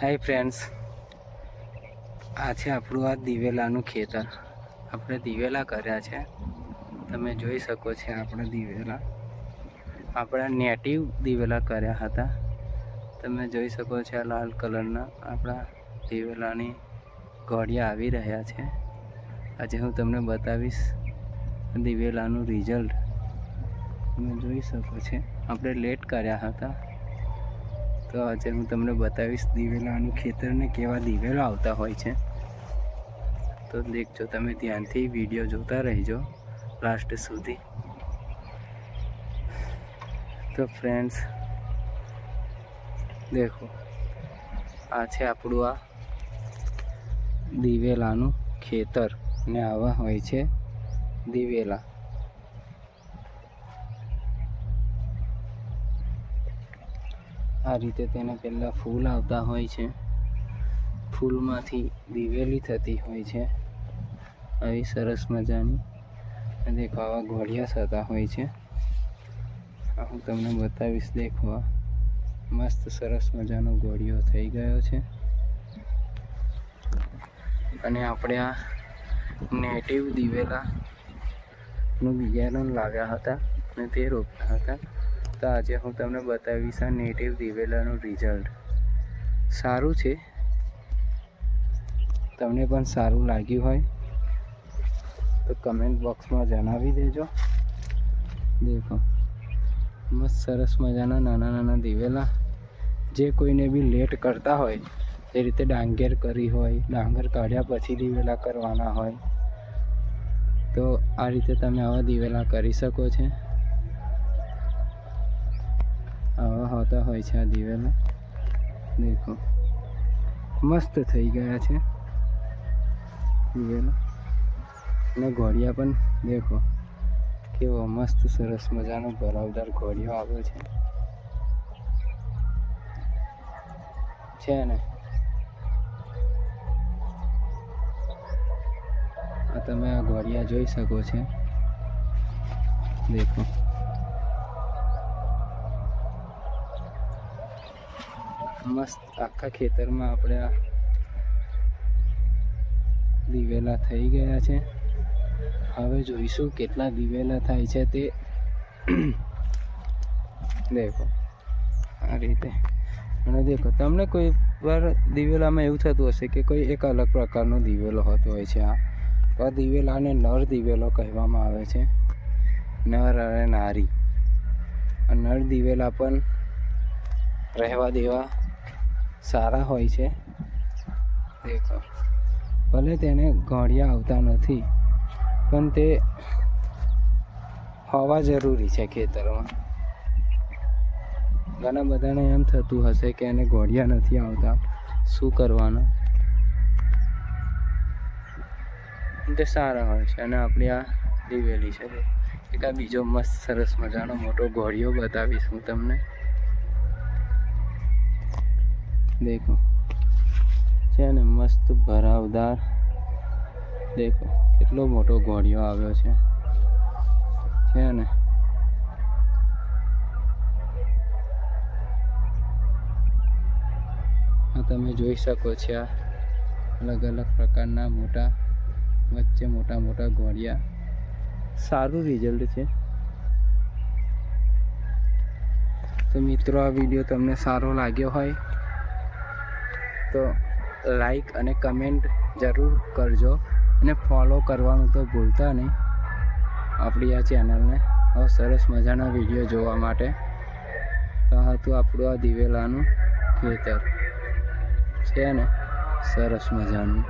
Hi friends, આ છે આપણું આ દિવેલાનું ખેતર. આપણે દિવેલા કર્યા છે, તમે જોઈ શકો છો. આપણે દિવેલા આપણા નેટિવ દિવેલા કર્યા હતા. તમે જોઈ શકો છો આ લાલ કલરના આપણા દિવેલાની ગોળિયા આવી રહ્યા છે. આજે હું તમને બતાવીશ દિવેલાનું રિઝલ્ટ. તમે જોઈ શકો છો આપણે લેટ કર્યા હતા, તો આજે હું તમને બતાવીશ દિવેલાનું ખેતરને કેવા દિવેલા આવતા હોય છે. તો દેખજો, તમે ધ્યાનથી વિડીયો જોતા રહેજો લાસ્ટ સુધી. તો ફ્રેન્ડ્સ દેખો, આ છે આપણું આ દિવેલાનું ખેતર ને આવા હોય છે દિવેલા. આ રીતે તેને પહેલાં ફૂલ આવતા હોય છે, ફૂલમાંથી દિવેલી થતી હોય છે આવી સરસ મજાની. દેખો, આવા ઘોડિયા થતા હોય છે. આ હું તમને બતાવીશ. દેખો, આ મસ્ત સરસ મજાનો ઘોડિયો થઈ ગયો છે. અને આપણે આ નેટિવ દિવેલાનું બિયારણ લાવ્યા હતા અને તે રોપ્યા હતા. તો આજે હું તમને બતાવીશ આ નેટિવ દિવેલાનું રિઝલ્ટ. સારું છે. તમને પણ સારું લાગ્યું હોય તો કમેન્ટ બોક્સમાં જણાવી દેજો. દેખો, મસ્ત સરસ મજાના નાના નાના દિવેલા. જે કોઈને બી લેટ કરતા હોય, એ રીતે ડાંગર કરી હોય, ડાંગર કાઢ્યા પછી દિવેલા કરવાના હોય, તો આ રીતે તમે આવા દિવેલા કરી શકો છો. આવા હોતા હોય છે આ દિવેલા. દેખો, મસ્ત થઈ ગયા છે દિવેલા. અને ઘોડિયા પણ દેખો કેવો મસ્ત સરસ મજાનો ભરાવદાર ઘોડિયો આવ્યો છે ને. આ તમે આ ઘોડિયા જોઈ શકો છો. દેખો, મસ્ત આખા ખેતરમાં આપણે આ દિવેલા થઈ ગયા છે. હવે જોઈશું કેટલા દિવેલા થાય છે તે. દેખો, આ રીતે. અને દેખો, તમને કોઈ વાર દિવેલામાં એવું થતું હશે કે કોઈ એક અલગ પ્રકારનો દિવેલો હોતો હોય છે. આ દિવેલાને નર દિવેલો કહેવામાં આવે છે. નર અને નારી. આ નર દિવેલા પણ રહેવા દેવા સારા હોય છે. દેખો, ભલે તેને ઘોડિયા આવતા નથી, પણ તે હોવા જરૂરી છે ખેતરમાં. ઘણા બધાને એમ થતું હશે કે એને ઘોડિયા નથી આવતા, શું કરવાનું. તે સારા હોય છે. અને આપણી આ દિવેલી છે. એક આ બીજો મસ્ત સરસ મજાનો મોટો ઘોડિયો બતાવીશ હું તમને. દેખો, છે ને મસ્ત ભરાવદાર. દેખો, કેટલો મોટો ઘોડિયો આવ્યો છે ને. આ તમે જોઈ શકો છો. આ અલગ અલગ પ્રકારના મોટા વચ્ચે મોટા મોટા ઘોડિયા. સારું રિઝલ્ટ છે. તો મિત્રો, આ વિડીયો તમને સારો લાગ્યો હોય તો લાઈક અને કમેન્ટ જરૂર કરજો. અને ફોલો કરવાનું તો ભૂલતા નહીં આપણી આ ચેનલને. હવે સરસ મજાના વિડીયો જોવા માટે. તો હતું આપણું આ દિવેલાનું ખેતર છે ને, સરસ મજાનું.